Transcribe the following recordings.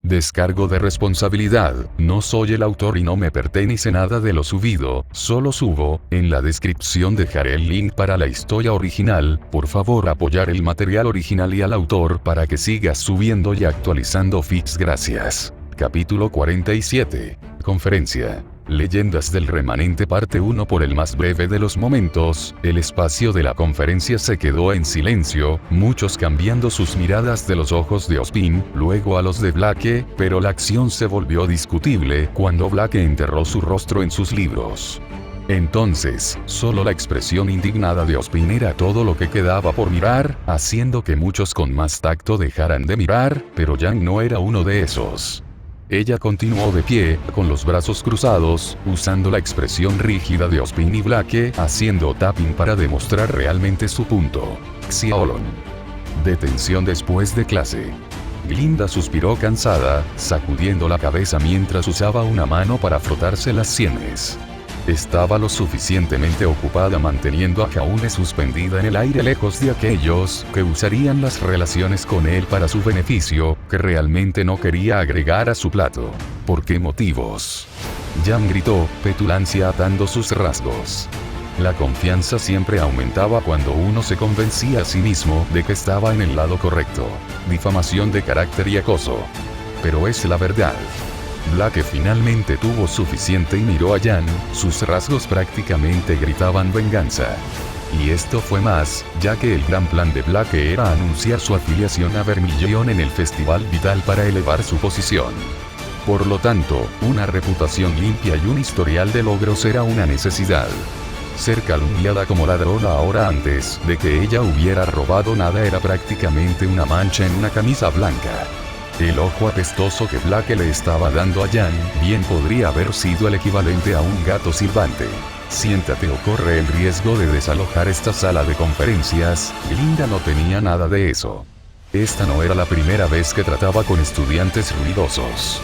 Descargo de responsabilidad, no soy el autor y no me pertenece nada de lo subido, solo subo, en la descripción dejaré el link para la historia original, por favor apoyar el material original y al autor para que sigas subiendo y actualizando feeds, gracias. Capítulo 47. Conferencia. Leyendas del Remanente parte 1. Por el más breve de los momentos, el espacio de la conferencia se quedó en silencio, muchos cambiando sus miradas de los ojos de Ozpin, luego a los de Blake, pero la acción se volvió discutible cuando Blake enterró su rostro en sus libros. Entonces, solo la expresión indignada de Ozpin era todo lo que quedaba por mirar, haciendo que muchos con más tacto dejaran de mirar, pero Yang no era uno de esos. Ella continuó de pie, con los brazos cruzados, usando la expresión rígida de Ozpin y Blake, haciendo tapping para demostrar realmente su punto. Xiaolon. Detención después de clase. Glinda suspiró cansada, sacudiendo la cabeza mientras usaba una mano para frotarse las sienes. Estaba lo suficientemente ocupada manteniendo a Kaune suspendida en el aire lejos de aquellos que usarían las relaciones con él para su beneficio, que realmente no quería agregar a su plato. ¿Por qué motivos? Yang gritó, petulancia atando sus rasgos. La confianza siempre aumentaba cuando uno se convencía a sí mismo de que estaba en el lado correcto. Difamación de carácter y acoso. Pero es la verdad. Blake finalmente tuvo suficiente y miró a Yang, sus rasgos prácticamente gritaban venganza. Y esto fue más, ya que el gran plan de Blake era anunciar su afiliación a Vermilion en el Festival Vital para elevar su posición. Por lo tanto, una reputación limpia y un historial de logros era una necesidad. Ser calumniada como ladrona ahora antes de que ella hubiera robado nada era prácticamente una mancha en una camisa blanca. El ojo apestoso que Blake le estaba dando a Yang bien podría haber sido el equivalente a un gato silbante. Siéntate o corre el riesgo de desalojar esta sala de conferencias. Glinda no tenía nada de eso. Esta no era la primera vez que trataba con estudiantes ruidosos.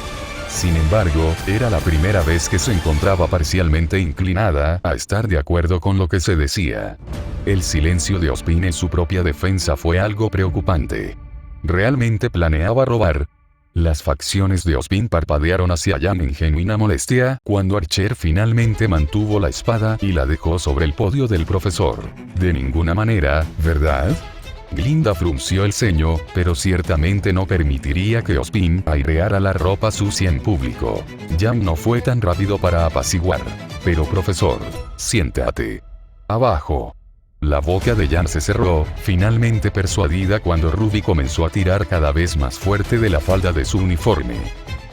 Sin embargo, era la primera vez que se encontraba parcialmente inclinada a estar de acuerdo con lo que se decía. El silencio de Ozpin en su propia defensa fue algo preocupante. ¿Realmente planeaba robar? Las facciones de Ozpin parpadearon hacia Yang en genuina molestia cuando Archer finalmente mantuvo la espada y la dejó sobre el podio del profesor. De ninguna manera, ¿verdad? Glinda frunció el ceño, pero ciertamente no permitiría que Ozpin aireara la ropa sucia en público. Yang no fue tan rápido para apaciguar. Pero profesor, siéntate. Abajo. La boca de Yang se cerró, finalmente persuadida cuando Ruby comenzó a tirar cada vez más fuerte de la falda de su uniforme.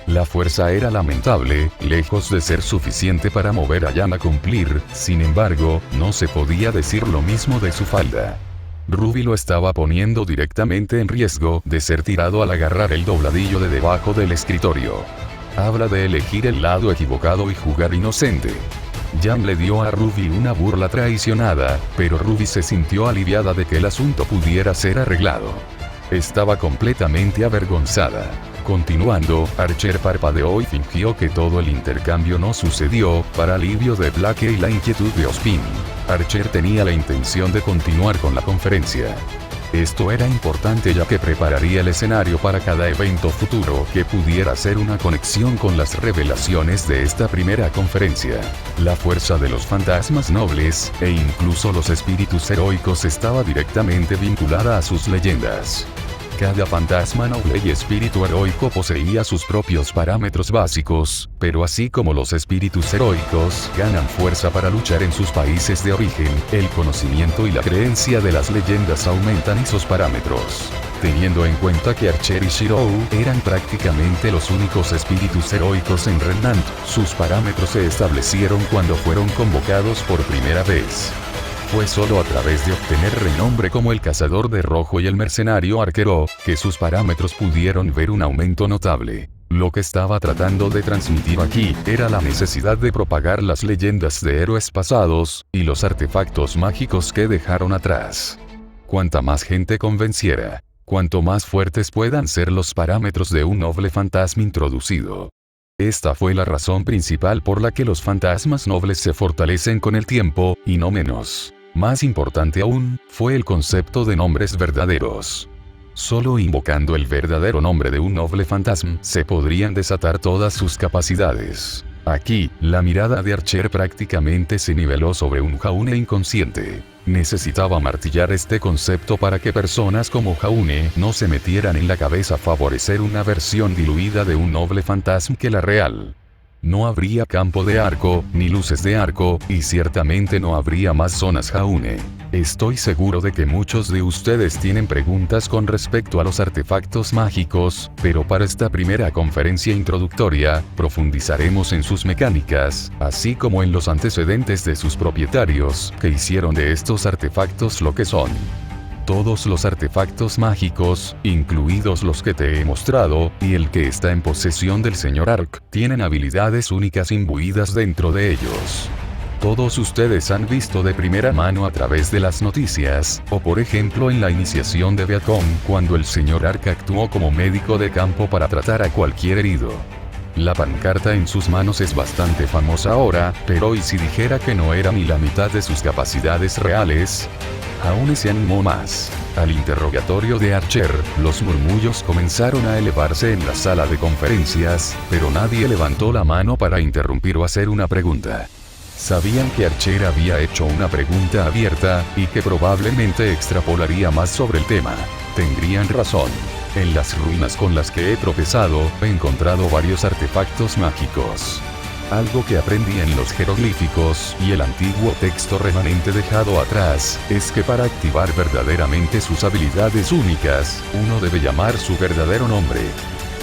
La fuerza era lamentable, lejos de ser suficiente para mover a Yang a cumplir, sin embargo, no se podía decir lo mismo de su falda. Ruby lo estaba poniendo directamente en riesgo de ser tirado al agarrar el dobladillo de debajo del escritorio. Habla de elegir el lado equivocado y jugar inocente. Yang le dio a Ruby una burla traicionada, pero Ruby se sintió aliviada de que el asunto pudiera ser arreglado. Estaba completamente avergonzada. Continuando, Archer parpadeó y fingió que todo el intercambio no sucedió, para alivio de Blake y la inquietud de Ozpin. Archer tenía la intención de continuar con la conferencia. Esto era importante ya que prepararía el escenario para cada evento futuro que pudiera ser una conexión con las revelaciones de esta primera conferencia. La fuerza de los fantasmas nobles, e incluso los espíritus heroicos estaba directamente vinculada a sus leyendas. Cada fantasma noble y espíritu heroico poseía sus propios parámetros básicos, pero así como los espíritus heroicos ganan fuerza para luchar en sus países de origen, el conocimiento y la creencia de las leyendas aumentan esos parámetros. Teniendo en cuenta que Archer y Shirou eran prácticamente los únicos espíritus heroicos en Remnant, sus parámetros se establecieron cuando fueron convocados por primera vez. Fue solo a través de obtener renombre como el cazador de rojo y el mercenario arquero, que sus parámetros pudieron ver un aumento notable. Lo que estaba tratando de transmitir aquí era la necesidad de propagar las leyendas de héroes pasados, y los artefactos mágicos que dejaron atrás. Cuanta más gente convenciera, cuanto más fuertes puedan ser los parámetros de un noble fantasma introducido. Esta fue la razón principal por la que los fantasmas nobles se fortalecen con el tiempo, y no menos. Más importante aún, fue el concepto de nombres verdaderos. Solo invocando el verdadero nombre de un noble fantasma se podrían desatar todas sus capacidades. Aquí, la mirada de Archer prácticamente se niveló sobre un Jaune inconsciente. Necesitaba martillar este concepto para que personas como Jaune no se metieran en la cabeza favorecer una versión diluida de un noble fantasma que la real. No habría campo de arco, ni luces de arco, y ciertamente no habría más zonas Jaune. Estoy seguro de que muchos de ustedes tienen preguntas con respecto a los artefactos mágicos, pero para esta primera conferencia introductoria, profundizaremos en sus mecánicas, así como en los antecedentes de sus propietarios, que hicieron de estos artefactos lo que son. Todos los artefactos mágicos, incluidos los que te he mostrado, y el que está en posesión del Sr. Ark, tienen habilidades únicas imbuidas dentro de ellos. Todos ustedes han visto de primera mano a través de las noticias, o por ejemplo en la iniciación de Viacom, cuando el Sr. Ark actuó como médico de campo para tratar a cualquier herido. La pancarta en sus manos es bastante famosa ahora, pero ¿y si dijera que no era ni la mitad de sus capacidades reales? Aún se animó más. Al interrogatorio de Archer, los murmullos comenzaron a elevarse en la sala de conferencias, pero nadie levantó la mano para interrumpir o hacer una pregunta. Sabían que Archer había hecho una pregunta abierta, y que probablemente extrapolaría más sobre el tema. Tendrían razón. En las ruinas con las que he tropezado, he encontrado varios artefactos mágicos. Algo que aprendí en los jeroglíficos y el antiguo texto remanente dejado atrás, es que para activar verdaderamente sus habilidades únicas, uno debe llamar su verdadero nombre.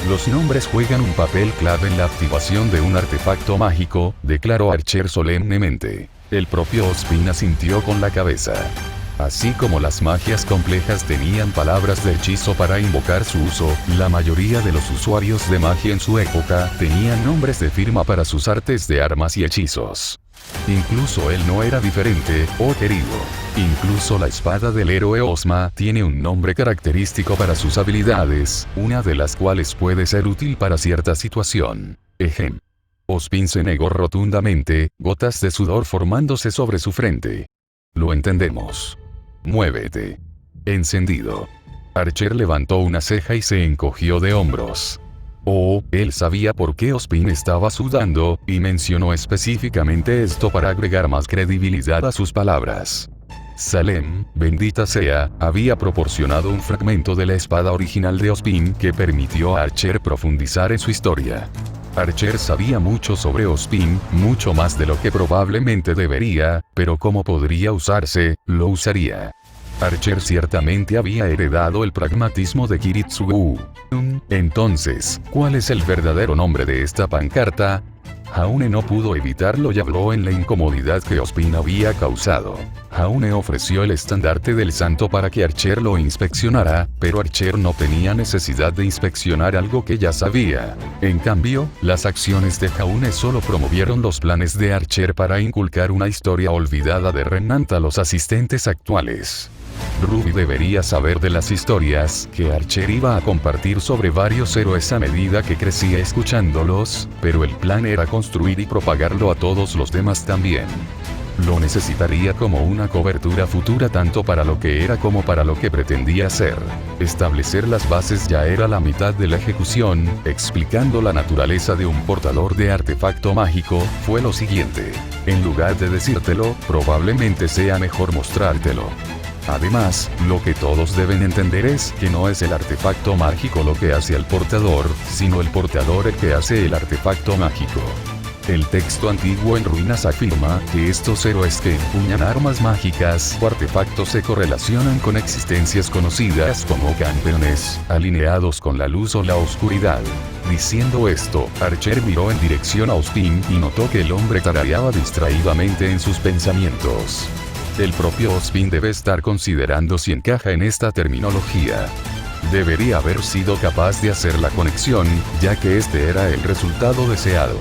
Los nombres juegan un papel clave en la activación de un artefacto mágico, declaró Archer solemnemente. El propio Ozpin asintió con la cabeza. Así como las magias complejas tenían palabras de hechizo para invocar su uso, la mayoría de los usuarios de magia en su época tenían nombres de firma para sus artes de armas y hechizos. Incluso él no era diferente, oh querido. Incluso la espada del héroe Ozma tiene un nombre característico para sus habilidades, una de las cuales puede ser útil para cierta situación. Ejem. Ozpin se negó rotundamente, gotas de sudor formándose sobre su frente. Lo entendemos. Muévete. Encendido. Archer levantó una ceja y se encogió de hombros. Oh, él sabía por qué Ozpin estaba sudando, y mencionó específicamente esto para agregar más credibilidad a sus palabras. Salem, bendita sea, había proporcionado un fragmento de la espada original de Ozpin que permitió a Archer profundizar en su historia. Archer sabía mucho sobre Ozpin, mucho más de lo que probablemente debería, pero como podría usarse, lo usaría. Archer ciertamente había heredado el pragmatismo de Kiritsugu. Entonces, ¿cuál es el verdadero nombre de esta pancarta? Jaune no pudo evitarlo y habló en la incomodidad que Ozpin había causado. Jaune ofreció el estandarte del santo para que Archer lo inspeccionara, pero Archer no tenía necesidad de inspeccionar algo que ya sabía. En cambio, las acciones de Jaune solo promovieron los planes de Archer para inculcar una historia olvidada de Remnant a los asistentes actuales. Ruby debería saber de las historias que Archer iba a compartir sobre varios héroes a medida que crecía escuchándolos, pero el plan era construir y propagarlo a todos los demás también. Lo necesitaría como una cobertura futura tanto para lo que era como para lo que pretendía ser. Establecer las bases ya era la mitad de la ejecución, explicando la naturaleza de un portador de artefacto mágico, fue lo siguiente. En lugar de decírtelo, probablemente sea mejor mostrártelo. Además, lo que todos deben entender es que no es el artefacto mágico lo que hace al portador, sino el portador el que hace el artefacto mágico. El texto antiguo en ruinas afirma que estos héroes que empuñan armas mágicas o artefactos se correlacionan con existencias conocidas como campeones, alineados con la luz o la oscuridad. Diciendo esto, Archer miró en dirección a Ozpin y notó que el hombre tarareaba distraídamente en sus pensamientos. El propio Ozpin debe estar considerando si encaja en esta terminología. Debería haber sido capaz de hacer la conexión, ya que este era el resultado deseado.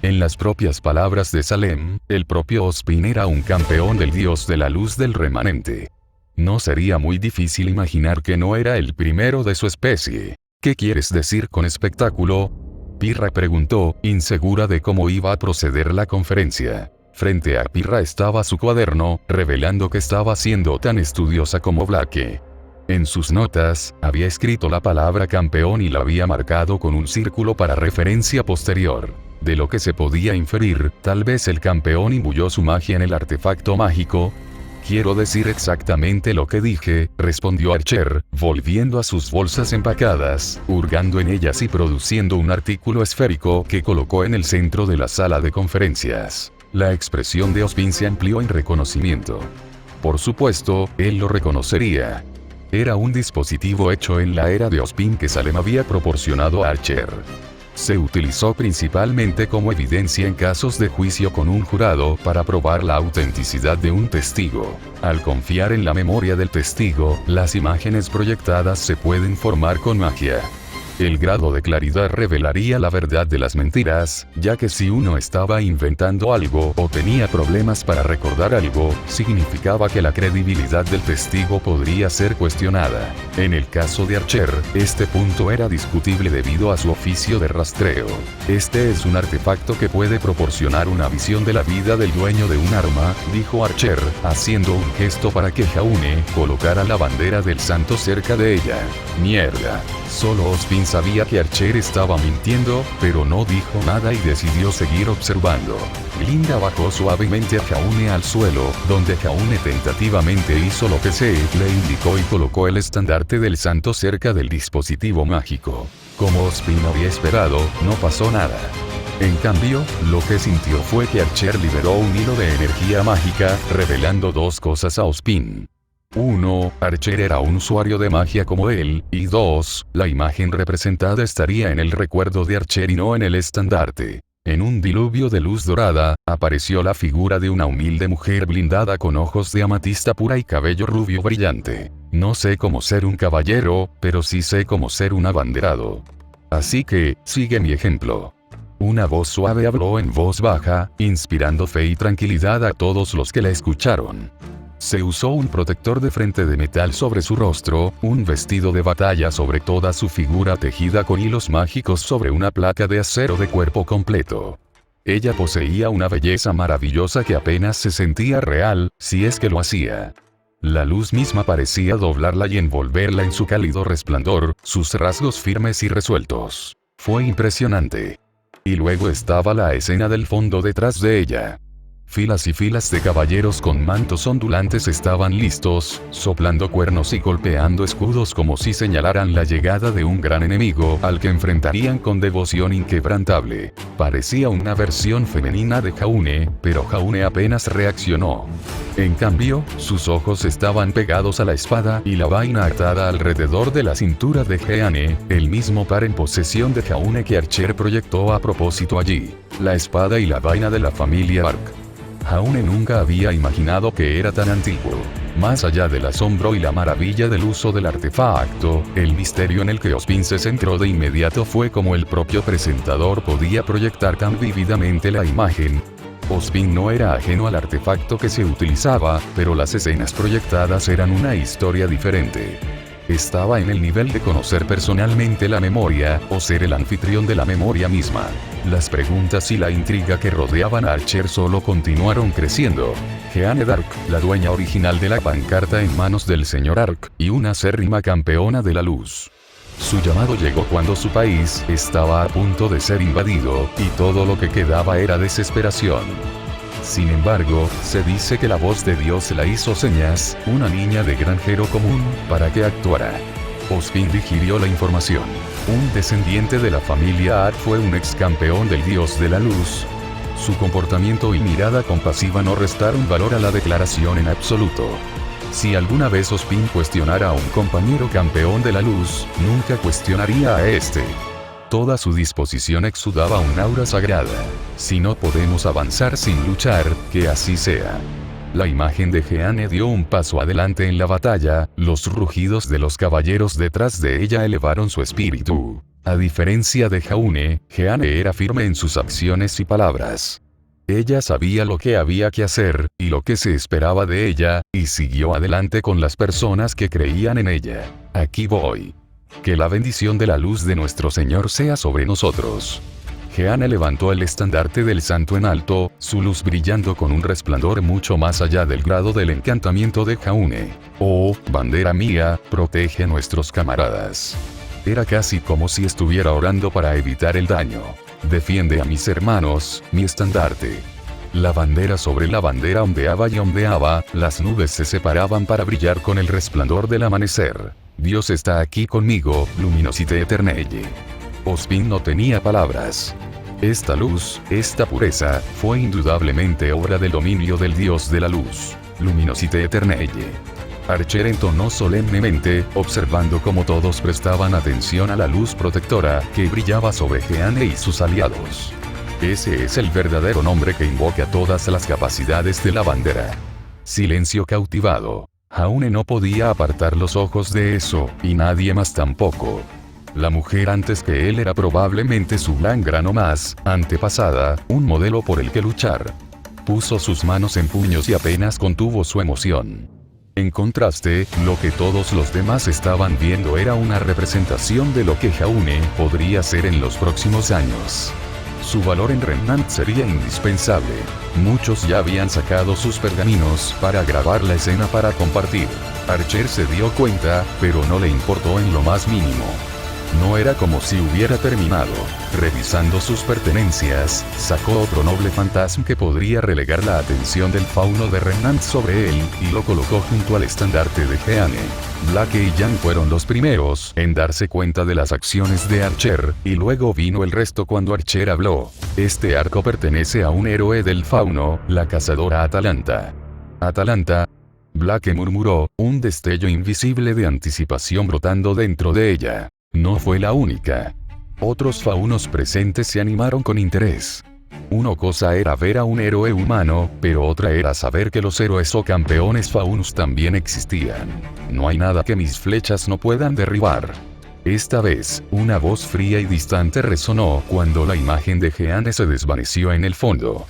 En las propias palabras de Salem, el propio Ozpin era un campeón del dios de la luz del remanente. No sería muy difícil imaginar que no era el primero de su especie. ¿Qué quieres decir con espectáculo? Pirra preguntó, insegura de cómo iba a proceder la conferencia. Frente a Pirra estaba su cuaderno, revelando que estaba siendo tan estudiosa como Blake. En sus notas, había escrito la palabra campeón y la había marcado con un círculo para referencia posterior. De lo que se podía inferir, tal vez el campeón imbuyó su magia en el artefacto mágico. Quiero decir exactamente lo que dije, respondió Archer, volviendo a sus bolsas empacadas, hurgando en ellas y produciendo un artículo esférico que colocó en el centro de la sala de conferencias. La expresión de Ozpin se amplió en reconocimiento. Por supuesto, él lo reconocería. Era un dispositivo hecho en la era de Ozpin que Salem había proporcionado a Archer. Se utilizó principalmente como evidencia en casos de juicio con un jurado para probar la autenticidad de un testigo. Al confiar en la memoria del testigo, las imágenes proyectadas se pueden formar con magia. El grado de claridad revelaría la verdad de las mentiras, ya que si uno estaba inventando algo o tenía problemas para recordar algo, significaba que la credibilidad del testigo podría ser cuestionada. En el caso de Archer, este punto era discutible debido a su oficio de rastreo. Este es un artefacto que puede proporcionar una visión de la vida del dueño de un arma, dijo Archer, haciendo un gesto para que Jaune colocara la bandera del santo cerca de ella. Mierda. Solo Ozpin sabía que Archer estaba mintiendo, pero no dijo nada y decidió seguir observando. Glinda bajó suavemente a Jaune al suelo, donde Jaune tentativamente hizo lo que se le indicó y colocó el estandarte del santo cerca del dispositivo mágico. Como Ozpin había esperado, no pasó nada. En cambio, lo que sintió fue que Archer liberó un hilo de energía mágica, revelando dos cosas a Ozpin. 1. Archer era un usuario de magia como él, y 2. La imagen representada estaría en el recuerdo de Archer y no en el estandarte. En un diluvio de luz dorada, apareció la figura de una humilde mujer blindada con ojos de amatista pura y cabello rubio brillante. No sé cómo ser un caballero, pero sí sé cómo ser un abanderado. Así que, sigue mi ejemplo. Una voz suave habló en voz baja, inspirando fe y tranquilidad a todos los que la escucharon. Se usó un protector de frente de metal sobre su rostro, un vestido de batalla sobre toda su figura tejida con hilos mágicos sobre una placa de acero de cuerpo completo. Ella poseía una belleza maravillosa que apenas se sentía real, si es que lo hacía. La luz misma parecía doblarla y envolverla en su cálido resplandor, sus rasgos firmes y resueltos. Fue impresionante. Y luego estaba la escena del fondo detrás de ella. Filas y filas de caballeros con mantos ondulantes estaban listos, soplando cuernos y golpeando escudos como si señalaran la llegada de un gran enemigo al que enfrentarían con devoción inquebrantable. Parecía una versión femenina de Jaune, pero Jaune apenas reaccionó. En cambio, sus ojos estaban pegados a la espada y la vaina atada alrededor de la cintura de Jeanne, el mismo par en posesión de Jaune que Archer proyectó a propósito allí. La espada y la vaina de la familia Ark. Jaune nunca había imaginado que era tan antiguo. Más allá del asombro y la maravilla del uso del artefacto, el misterio en el que Ozpin se centró de inmediato fue cómo el propio presentador podía proyectar tan vívidamente la imagen. Ozpin no era ajeno al artefacto que se utilizaba, pero las escenas proyectadas eran una historia diferente. Estaba en el nivel de conocer personalmente la memoria, o ser el anfitrión de la memoria misma. Las preguntas y la intriga que rodeaban a Archer solo continuaron creciendo. Jeanne d'Arc, la dueña original de la pancarta en manos del señor Ark, y una acérrima campeona de la luz. Su llamado llegó cuando su país estaba a punto de ser invadido, y todo lo que quedaba era desesperación. Sin embargo, se dice que la voz de Dios la hizo señas, una niña de granjero común, para que actuara. Ozpin digirió la información. Un descendiente de la familia Ark fue un ex campeón del dios de la luz. Su comportamiento y mirada compasiva no restaron valor a la declaración en absoluto. Si alguna vez Ozpin cuestionara a un compañero campeón de la luz, nunca cuestionaría a este. Toda su disposición exudaba un aura sagrada. Si no podemos avanzar sin luchar, que así sea. La imagen de Jeanne dio un paso adelante en la batalla, los rugidos de los caballeros detrás de ella elevaron su espíritu. A diferencia de Jaune, Jeanne era firme en sus acciones y palabras. Ella sabía lo que había que hacer, y lo que se esperaba de ella, y siguió adelante con las personas que creían en ella. Aquí voy. Que la bendición de la luz de nuestro Señor sea sobre nosotros. Jeanne levantó el estandarte del santo en alto, su luz brillando con un resplandor mucho más allá del grado del encantamiento de Jaune. Oh, bandera mía, protege a nuestros camaradas. Era casi como si estuviera orando para evitar el daño. Defiende a mis hermanos, mi estandarte. La bandera sobre la bandera ondeaba y ondeaba, las nubes se separaban para brillar con el resplandor del amanecer. Dios está aquí conmigo, Luminosité Eternelle. Ozpin no tenía palabras. Esta luz, esta pureza, fue indudablemente obra del dominio del Dios de la luz, Luminosité Eternelle. Archer entonó solemnemente, observando cómo todos prestaban atención a la luz protectora que brillaba sobre Jeanne y sus aliados. Ese es el verdadero nombre que invoca todas las capacidades de la bandera. Silencio cautivado. Jaune no podía apartar los ojos de eso, y nadie más tampoco. La mujer antes que él era probablemente su gran grano más, antepasada, un modelo por el que luchar. Puso sus manos en puños y apenas contuvo su emoción. En contraste, lo que todos los demás estaban viendo era una representación de lo que Jaune podría ser en los próximos años. Su valor en Remnant sería indispensable. Muchos ya habían sacado sus pergaminos para grabar la escena para compartir. Archer se dio cuenta, pero no le importó en lo más mínimo. No era como si hubiera terminado. Revisando sus pertenencias, sacó otro noble fantasma que podría relegar la atención del fauno de Remnant sobre él, y lo colocó junto al estandarte de Jeanne. Blake y Jan fueron los primeros en darse cuenta de las acciones de Archer, y luego vino el resto cuando Archer habló. Este arco pertenece a un héroe del fauno, la cazadora Atalanta. Atalanta. Blake murmuró, un destello invisible de anticipación brotando dentro de ella. No fue la única. Otros faunos presentes se animaron con interés. Una cosa era ver a un héroe humano, pero otra era saber que los héroes o campeones faunos también existían. No hay nada que mis flechas no puedan derribar. Esta vez, una voz fría y distante resonó cuando la imagen de Jeanne se desvaneció en el fondo.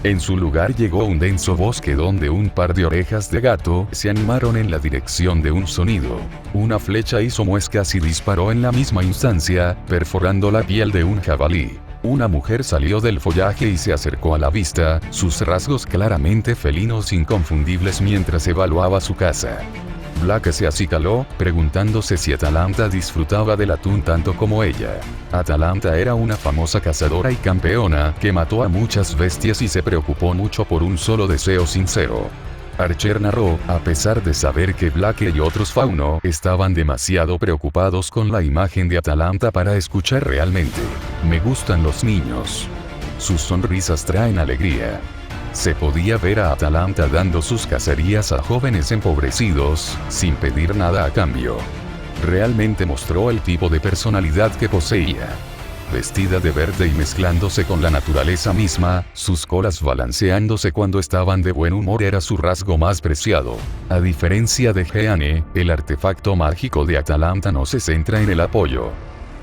En su lugar llegó un denso bosque donde un par de orejas de gato se animaron en la dirección de un sonido. Una flecha hizo muescas y disparó en la misma instancia, perforando la piel de un jabalí. Una mujer salió del follaje y se acercó a la vista, sus rasgos claramente felinos inconfundibles mientras evaluaba su caza. Blake se acicaló, preguntándose si Atalanta disfrutaba del atún tanto como ella. Atalanta era una famosa cazadora y campeona que mató a muchas bestias y se preocupó mucho por un solo deseo sincero. Archer narró, a pesar de saber que Blake y otros fauno estaban demasiado preocupados con la imagen de Atalanta para escuchar realmente. Me gustan los niños. Sus sonrisas traen alegría. Se podía ver a Atalanta dando sus cacerías a jóvenes empobrecidos, sin pedir nada a cambio. Realmente mostró el tipo de personalidad que poseía. Vestida de verde y mezclándose con la naturaleza misma, sus colas balanceándose cuando estaban de buen humor era su rasgo más preciado. A diferencia de Jeanne, el artefacto mágico de Atalanta no se centra en el apoyo.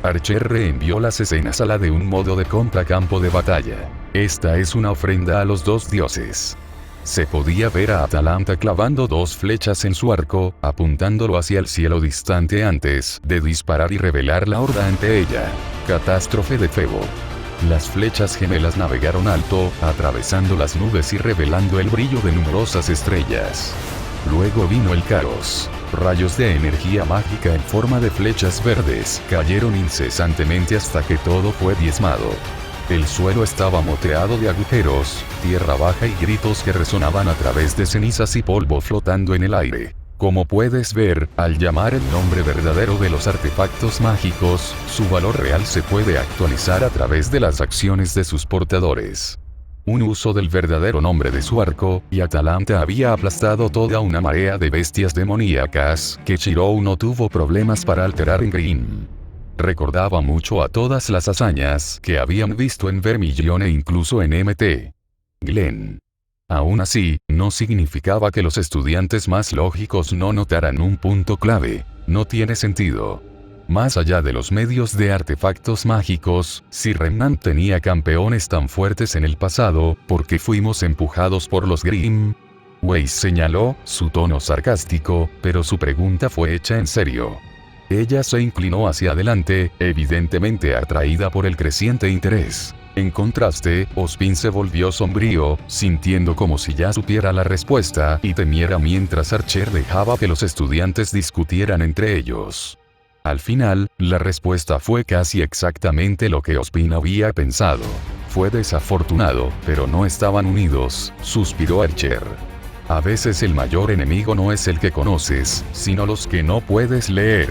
Archer reenvió las escenas a la de un modo de campo de batalla. Esta es una ofrenda a los dos dioses. Se podía ver a Atalanta clavando dos flechas en su arco, apuntándolo hacia el cielo distante antes de disparar y revelar la horda ante ella. Catástrofe de Febo. Las flechas gemelas navegaron alto, atravesando las nubes y revelando el brillo de numerosas estrellas. Luego vino el caos. Rayos de energía mágica en forma de flechas verdes cayeron incesantemente hasta que todo fue diezmado. El suelo estaba moteado de agujeros, tierra baja y gritos que resonaban a través de cenizas y polvo flotando en el aire. Como puedes ver, al llamar el nombre verdadero de los artefactos mágicos, su valor real se puede actualizar a través de las acciones de sus portadores. Un uso del verdadero nombre de su arco, y Atalanta había aplastado toda una marea de bestias demoníacas que Shirou no tuvo problemas para alterar en Grimm. Recordaba mucho a todas las hazañas que habían visto en Vermilion e incluso en Mt. Glen. Aún así, no significaba que los estudiantes más lógicos no notaran un punto clave. No tiene sentido. Más allá de los medios de artefactos mágicos, si Remnant tenía campeones tan fuertes en el pasado, ¿por qué fuimos empujados por los Grimm? Weiss señaló, su tono sarcástico, pero su pregunta fue hecha en serio. Ella se inclinó hacia adelante, evidentemente atraída por el creciente interés. En contraste, Ozpin se volvió sombrío, sintiendo como si ya supiera la respuesta y temiera mientras Archer dejaba que los estudiantes discutieran entre ellos. Al final, la respuesta fue casi exactamente lo que Ozpin había pensado. Fue desafortunado, pero no estaban unidos, suspiró Archer. A veces el mayor enemigo no es el que conoces, sino los que no puedes leer.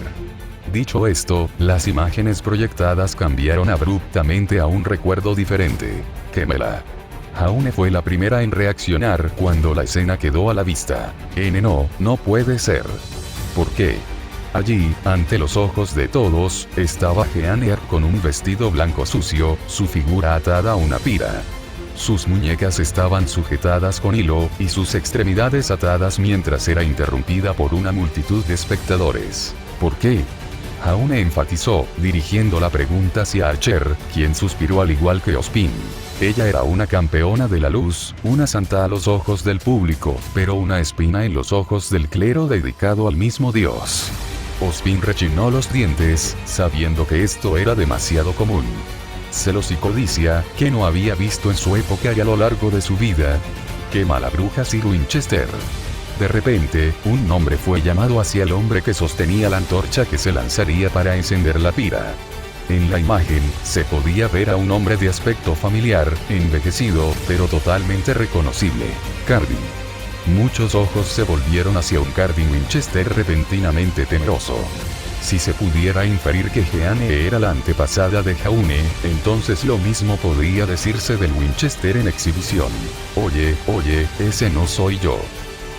Dicho esto, las imágenes proyectadas cambiaron abruptamente a un recuerdo diferente. Quémela. Jaune fue la primera en reaccionar cuando la escena quedó a la vista. No puede ser. ¿Por qué? Allí, ante los ojos de todos, estaba Jeanear con un vestido blanco sucio, su figura atada a una pira. Sus muñecas estaban sujetadas con hilo, y sus extremidades atadas mientras era interrumpida por una multitud de espectadores. ¿Por qué? Jaune enfatizó, dirigiendo la pregunta hacia Archer, quien suspiró al igual que Ozpin. Ella era una campeona de la luz, una santa a los ojos del público, pero una espina en los ojos del clero dedicado al mismo dios. Ozpin rechinó los dientes, sabiendo que esto era demasiado común. Celos y codicia, que no había visto en su época y a lo largo de su vida. Quema la bruja Sir Winchester. De repente, un nombre fue llamado hacia el hombre que sostenía la antorcha que se lanzaría para encender la pira. En la imagen, se podía ver a un hombre de aspecto familiar, envejecido, pero totalmente reconocible. Cardin. Muchos ojos se volvieron hacia un Cardin Winchester repentinamente temeroso. Si se pudiera inferir que Jeanne era la antepasada de Jaune, entonces lo mismo podría decirse del Winchester en exhibición. Oye, ese no soy yo.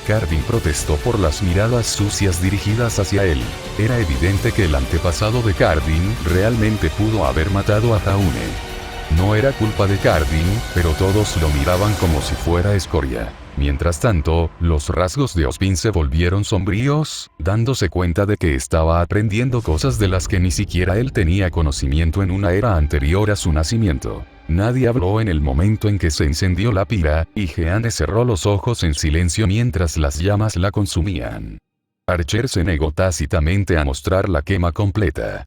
Cardin protestó por las miradas sucias dirigidas hacia él. Era evidente que el antepasado de Cardin realmente pudo haber matado a Jaune. No era culpa de Cardin, pero todos lo miraban como si fuera escoria. Mientras tanto, los rasgos de Ozpin se volvieron sombríos, dándose cuenta de que estaba aprendiendo cosas de las que ni siquiera él tenía conocimiento en una era anterior a su nacimiento. Nadie habló en el momento en que se encendió la pira, y Jeanne cerró los ojos en silencio mientras las llamas la consumían. Archer se negó tácitamente a mostrar la quema completa.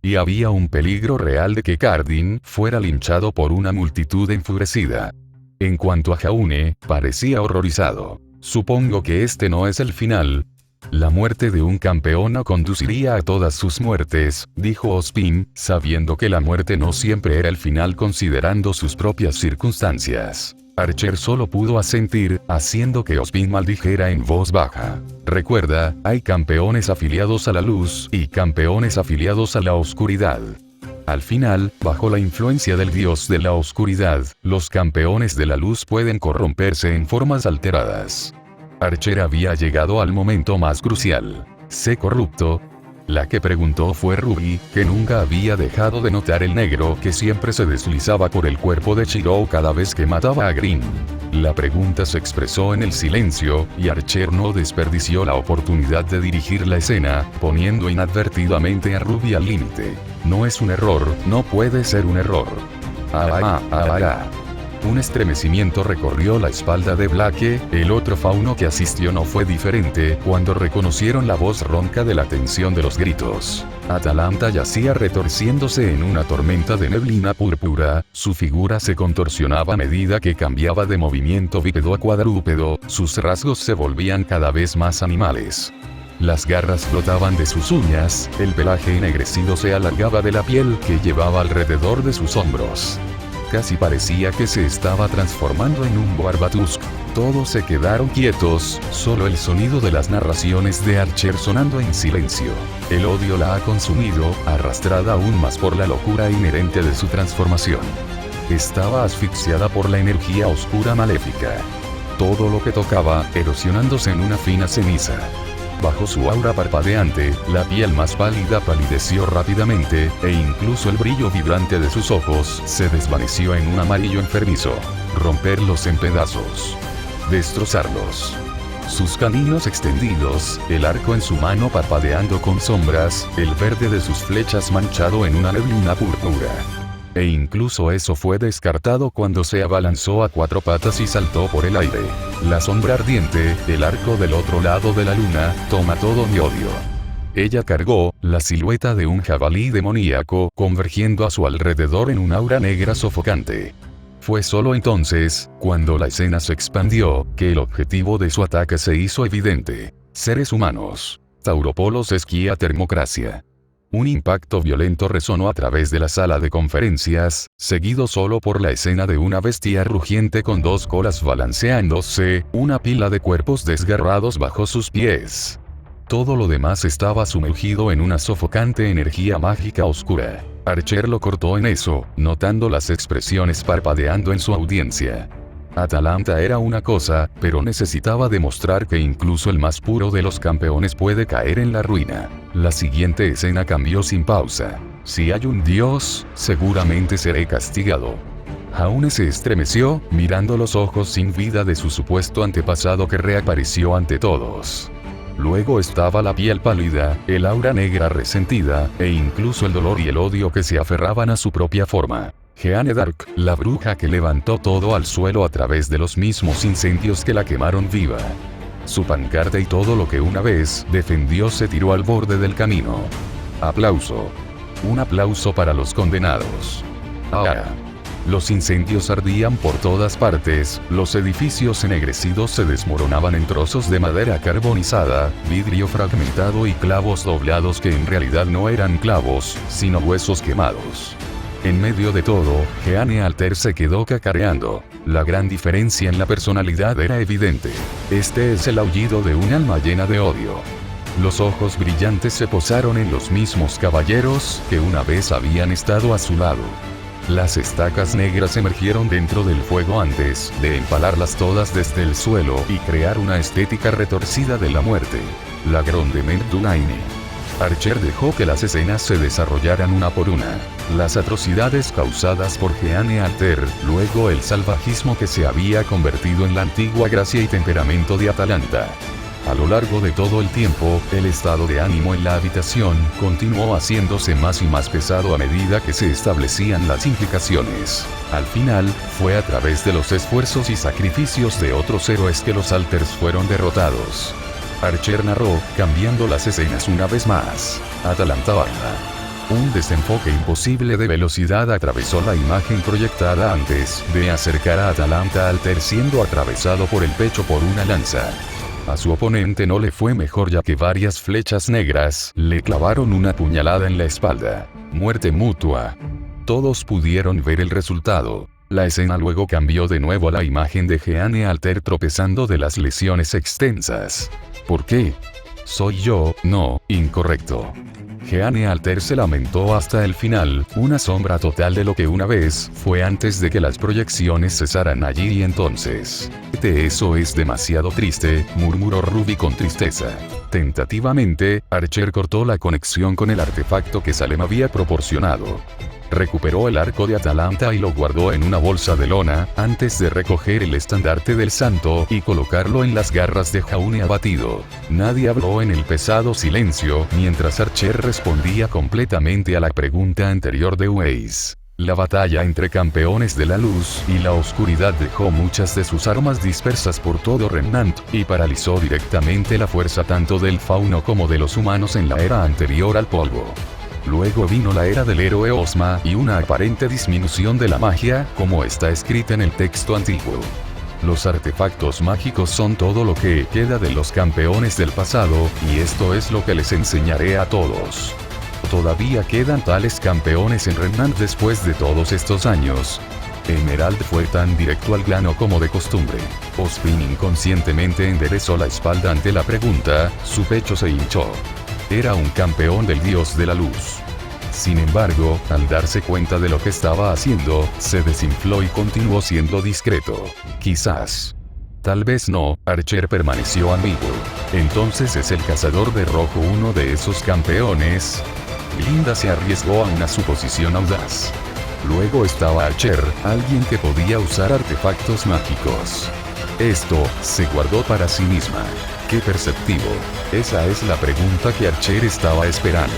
Y había un peligro real de que Cardin fuera linchado por una multitud enfurecida. En cuanto a Jaune, parecía horrorizado. Supongo que este no es el final. La muerte de un campeón no conduciría a todas sus muertes, dijo Ozpin, sabiendo que la muerte no siempre era el final considerando sus propias circunstancias. Archer solo pudo asentir, haciendo que Ozpin maldijera en voz baja. Recuerda, hay campeones afiliados a la luz y campeones afiliados a la oscuridad. Al final, bajo la influencia del dios de la oscuridad, los campeones de la luz pueden corromperse en formas alteradas. Archer había llegado al momento más crucial. ¿Sé corrupto? La que preguntó fue Ruby, que nunca había dejado de notar el negro que siempre se deslizaba por el cuerpo de Chirou cada vez que mataba a Green. La pregunta se expresó en el silencio, y Archer no desperdició la oportunidad de dirigir la escena, poniendo inadvertidamente a Ruby al límite. No es un error, no puede ser un error. Un estremecimiento recorrió la espalda de Blake, el otro fauno que asistió no fue diferente, cuando reconocieron la voz ronca de la tensión de los gritos. Atalanta yacía retorciéndose en una tormenta de neblina púrpura, su figura se contorsionaba a medida que cambiaba de movimiento bípedo a cuadrúpedo, sus rasgos se volvían cada vez más animales. Las garras flotaban de sus uñas, el pelaje ennegrecido se alargaba de la piel que llevaba alrededor de sus hombros. Casi parecía que se estaba transformando en un Boarbatusk. Todos se quedaron quietos, solo el sonido de las narraciones de Archer sonando en silencio. El odio la ha consumido, arrastrada aún más por la locura inherente de su transformación. Estaba asfixiada por la energía oscura maléfica. Todo lo que tocaba, erosionándose en una fina ceniza. Bajo su aura parpadeante, la piel más pálida palideció rápidamente, e incluso el brillo vibrante de sus ojos se desvaneció en un amarillo enfermizo. Romperlos en pedazos. Destrozarlos. Sus caninos extendidos, el arco en su mano parpadeando con sombras, el verde de sus flechas manchado en una neblina púrpura. E incluso eso fue descartado cuando se abalanzó a cuatro patas y saltó por el aire. La sombra ardiente, el arco del otro lado de la luna, toma todo mi odio. Ella cargó la silueta de un jabalí demoníaco, convergiendo a su alrededor en un aura negra sofocante. Fue solo entonces, cuando la escena se expandió, que el objetivo de su ataque se hizo evidente. Seres humanos. Tauropolos esquía termocracia. Un impacto violento resonó a través de la sala de conferencias, seguido solo por la escena de una bestia rugiente con dos colas balanceándose, una pila de cuerpos desgarrados bajo sus pies. Todo lo demás estaba sumergido en una sofocante energía mágica oscura. Archer lo cortó en eso, notando las expresiones parpadeando en su audiencia. Atalanta era una cosa, pero necesitaba demostrar que incluso el más puro de los campeones puede caer en la ruina. La siguiente escena cambió sin pausa. Si hay un dios, seguramente seré castigado. Jaune se estremeció, mirando los ojos sin vida de su supuesto antepasado que reapareció ante todos. Luego estaba la piel pálida, el aura negra resentida, e incluso el dolor y el odio que se aferraban a su propia forma. Jeanne d'Arc, la bruja que levantó todo al suelo a través de los mismos incendios que la quemaron viva. Su pancarta y todo lo que una vez defendió se tiró al borde del camino. Aplauso. Un aplauso para los condenados. Ah. Los incendios ardían por todas partes, los edificios ennegrecidos se desmoronaban en trozos de madera carbonizada, vidrio fragmentado y clavos doblados que en realidad no eran clavos, sino huesos quemados. En medio de todo, Jeanne Alter se quedó cacareando. La gran diferencia en la personalidad era evidente. Este es el aullido de un alma llena de odio. Los ojos brillantes se posaron en los mismos caballeros que una vez habían estado a su lado. Las estacas negras emergieron dentro del fuego antes de empalarlas todas desde el suelo y crear una estética retorcida de la muerte. La Grondement du Naine. Archer dejó que las escenas se desarrollaran una por una. Las atrocidades causadas por Jeanne Alter, luego el salvajismo que se había convertido en la antigua gracia y temperamento de Atalanta. A lo largo de todo el tiempo, el estado de ánimo en la habitación continuó haciéndose más y más pesado a medida que se establecían las implicaciones. Al final, fue a través de los esfuerzos y sacrificios de otros héroes que los Alters fueron derrotados. Archer narró, cambiando las escenas una vez más. Atalanta baja. Un desenfoque imposible de velocidad atravesó la imagen proyectada antes de acercar a Atalanta Alter siendo atravesado por el pecho por una lanza. A su oponente no le fue mejor ya que varias flechas negras le clavaron una puñalada en la espalda. Muerte mutua. Todos pudieron ver el resultado. La escena luego cambió de nuevo a la imagen de Jeanne Alter tropezando de las lesiones extensas. ¿Por qué? Soy yo, no, incorrecto. Jeanne Alter se lamentó hasta el final, una sombra total de lo que una vez fue antes de que las proyecciones cesaran allí y entonces. Eso es demasiado triste, murmuró Ruby con tristeza. Tentativamente, Archer cortó la conexión con el artefacto que Salem había proporcionado. Recuperó el arco de Atalanta y lo guardó en una bolsa de lona, antes de recoger el estandarte del santo y colocarlo en las garras de Jaune abatido. Nadie habló en el pesado silencio, mientras Archer respondía completamente a la pregunta anterior de Weiss. La batalla entre campeones de la luz y la oscuridad dejó muchas de sus armas dispersas por todo Remnant, y paralizó directamente la fuerza tanto del fauno como de los humanos en la era anterior al polvo. Luego vino la era del héroe Ozma y una aparente disminución de la magia, como está escrita en el texto antiguo. Los artefactos mágicos son todo lo que queda de los campeones del pasado, y esto es lo que les enseñaré a todos. Todavía quedan tales campeones en Remnant después de todos estos años. Emerald fue tan directo al grano como de costumbre. Ozpin inconscientemente enderezó la espalda ante la pregunta, su pecho se hinchó. Era un campeón del dios de la luz. Sin embargo, al darse cuenta de lo que estaba haciendo, se desinfló y continuó siendo discreto. Quizás. Tal vez no, Archer permaneció ambiguo. Entonces es el cazador de rojo uno de esos campeones. Glinda se arriesgó a una suposición audaz. Luego estaba Archer, alguien que podía usar artefactos mágicos. Esto, se guardó para sí misma. ¡Qué perceptivo! Esa es la pregunta que Archer estaba esperando.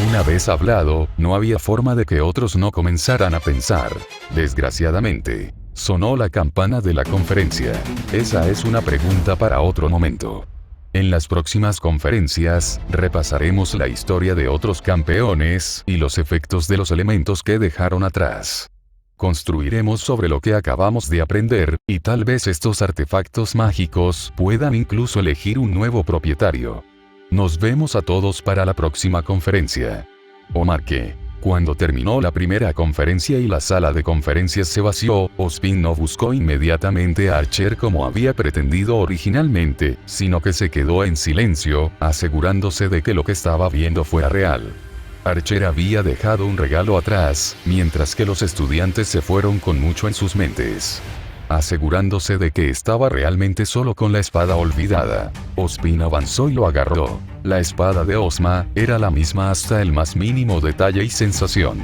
Una vez hablado, no había forma de que otros no comenzaran a pensar. Desgraciadamente, sonó la campana de la conferencia. Esa es una pregunta para otro momento. En las próximas conferencias, repasaremos la historia de otros campeones y los efectos de los elementos que dejaron atrás. Construiremos sobre lo que acabamos de aprender, y tal vez estos artefactos mágicos puedan incluso elegir un nuevo propietario. Nos vemos a todos para la próxima conferencia. Omake. Cuando terminó la primera conferencia y la sala de conferencias se vació, Ozpin no buscó inmediatamente a Archer como había pretendido originalmente, sino que se quedó en silencio, asegurándose de que lo que estaba viendo fuera real. Archer había dejado un regalo atrás, mientras que los estudiantes se fueron con mucho en sus mentes. Asegurándose de que estaba realmente solo con la espada olvidada, Ozpin avanzó y lo agarró. La espada de Ozma era la misma hasta el más mínimo detalle y sensación.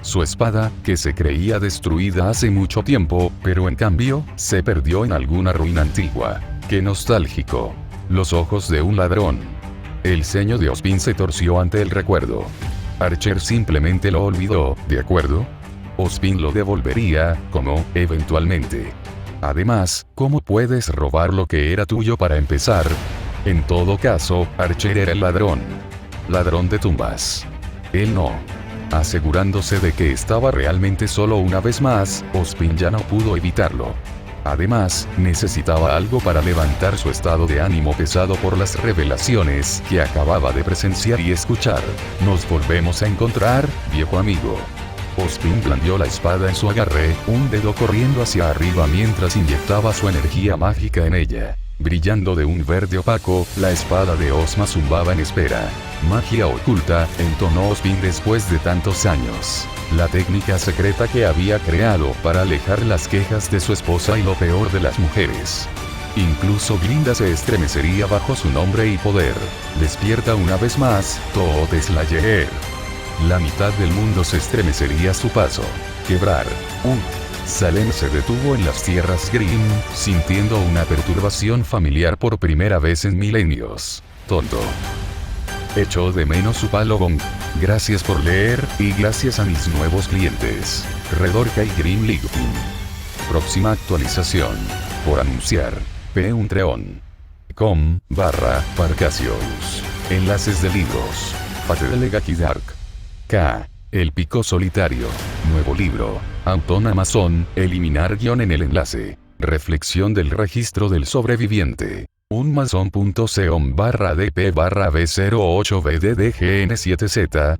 Su espada, que se creía destruida hace mucho tiempo, pero en cambio, se perdió en alguna ruina antigua. ¡Qué nostálgico! Los ojos de un ladrón. El ceño de Ozpin se torció ante el recuerdo. Archer simplemente lo olvidó, ¿de acuerdo? Ozpin lo devolvería, como, eventualmente. Además, ¿cómo puedes robar lo que era tuyo para empezar? En todo caso, Archer era el ladrón. Ladrón de tumbas. Él no. Asegurándose de que estaba realmente solo una vez más, Ozpin ya no pudo evitarlo. Además, necesitaba algo para levantar su estado de ánimo pesado por las revelaciones que acababa de presenciar y escuchar. Nos volvemos a encontrar, viejo amigo. Ozpin blandió la espada en su agarre, un dedo corriendo hacia arriba mientras inyectaba su energía mágica en ella. Brillando de un verde opaco, la espada de Ozma zumbaba en espera. Magia oculta, entonó Ozpin después de tantos años. La técnica secreta que había creado para alejar las quejas de su esposa y lo peor de las mujeres. Incluso Glinda se estremecería bajo su nombre y poder. Despierta una vez más, Toad Slayer. La mitad del mundo se estremecería a su paso. Quebrar. Salem se detuvo en las tierras Grimm, sintiendo una perturbación familiar por primera vez en milenios. Tonto. Echó de menos su palo gong. Gracias por leer, y gracias a mis nuevos clientes. Redorca y Grimm Lightning. Próxima actualización. Por anunciar. patreon.com/Parcasios. Enlaces de libros. Patedelegaki Dark. K. El Pico Solitario. Nuevo libro. Auton Amazon. Eliminar guión en el enlace. Reflexión del registro del sobreviviente. Unmason.com/dp/b08bddgn7z.